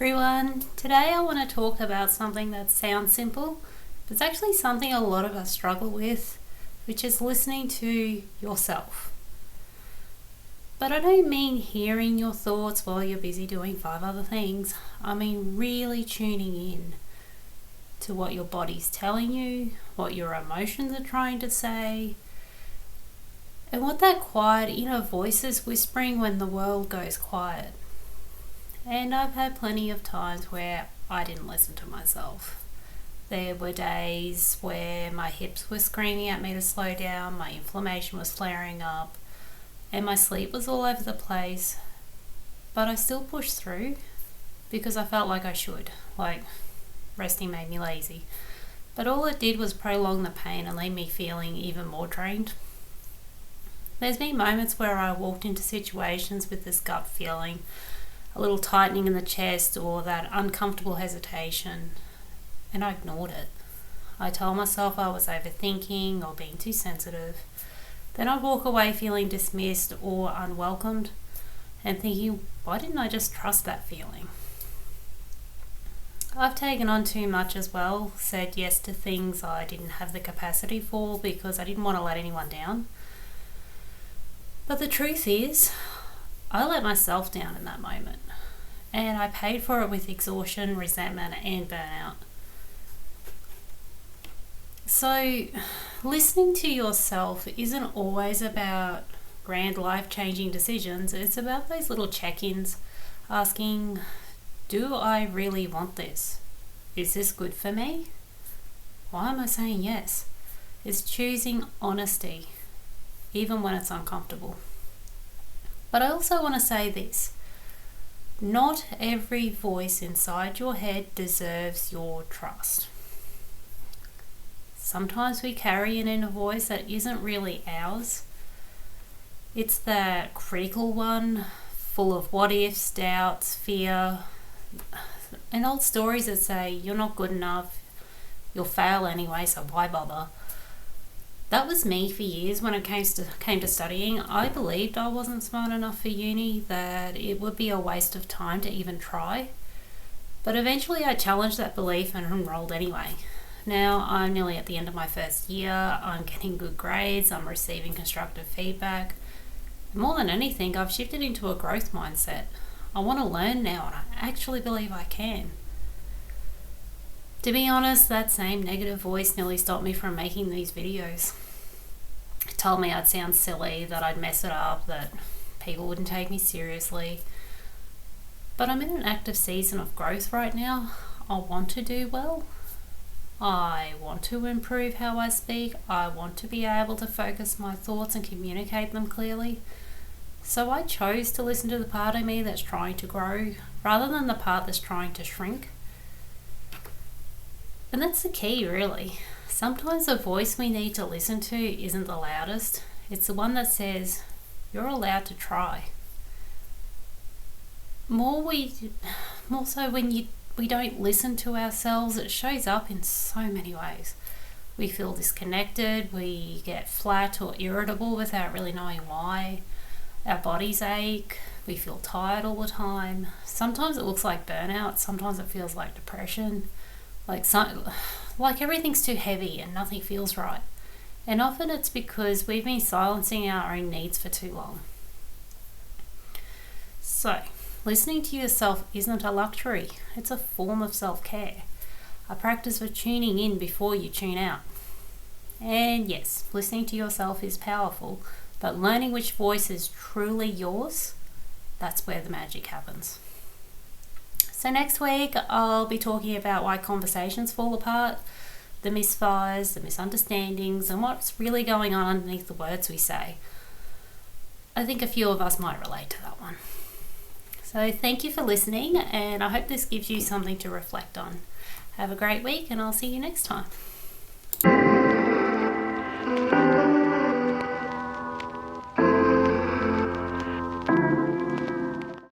everyone. Today I want to talk about something that sounds simple, but it's actually something a lot of us struggle with, which is listening to yourself. But I don't mean hearing your thoughts while you're busy doing 5 other things. I mean really tuning in to what your body's telling you, what your emotions are trying to say, and what that quiet inner voice is whispering when the world goes quiet. And I've had plenty of times where I didn't listen to myself. There were days where my hips were screaming at me to slow down, my inflammation was flaring up, and my sleep was all over the place. But I still pushed through because I felt like I should. Like, resting made me lazy. But all it did was prolong the pain and leave me feeling even more drained. There's been moments where I walked into situations with this gut feeling, a little tightening in the chest or that uncomfortable hesitation, and I ignored it. I told myself I was overthinking or being too sensitive. Then I'd walk away feeling dismissed or unwelcomed and thinking, why didn't I just trust that feeling? I've taken on too much as well, said yes to things I didn't have the capacity for because I didn't want to let anyone down. But the truth is, I let myself down in that moment, and I paid for it with exhaustion, resentment, and burnout. So, listening to yourself isn't always about grand life-changing decisions. It's about those little check-ins, asking, do I really want this? Is this good for me? Why am I saying yes? It's choosing honesty, even when it's uncomfortable. But I also want to say this. Not every voice inside your head deserves your trust. Sometimes we carry an inner voice that isn't really ours. It's that critical one, full of what ifs, doubts, fear, and old stories that say you're not good enough, you'll fail anyway, so why bother? That was me for years when it came to studying. I believed I wasn't smart enough for uni, that it would be a waste of time to even try. But eventually I challenged that belief and enrolled anyway. Now I'm nearly at the end of my first year, I'm getting good grades, I'm receiving constructive feedback. More than anything, I've shifted into a growth mindset. I want to learn now and I actually believe I can. To be honest, that same negative voice nearly stopped me from making these videos. It told me I'd sound silly, that I'd mess it up, that people wouldn't take me seriously. But I'm in an active season of growth right now. I want to do well. I want to improve how I speak. I want to be able to focus my thoughts and communicate them clearly. So I chose to listen to the part of me that's trying to grow, rather than the part that's trying to shrink. And that's the key, really. Sometimes the voice we need to listen to isn't the loudest. It's the one that says, you're allowed to try. More so when we don't listen to ourselves, it shows up in so many ways. We feel disconnected, we get flat or irritable without really knowing why. Our bodies ache, we feel tired all the time. Sometimes it looks like burnout, sometimes it feels like depression. Like everything's too heavy and nothing feels right. And often it's because we've been silencing our own needs for too long. So, listening to yourself isn't a luxury, it's a form of self-care. A practice of tuning in before you tune out. And yes, listening to yourself is powerful, but learning which voice is truly yours, that's where the magic happens. So next week, I'll be talking about why conversations fall apart, the misfires, the misunderstandings, and what's really going on underneath the words we say. I think a few of us might relate to that one. So thank you for listening, and I hope this gives you something to reflect on. Have a great week, and I'll see you next time.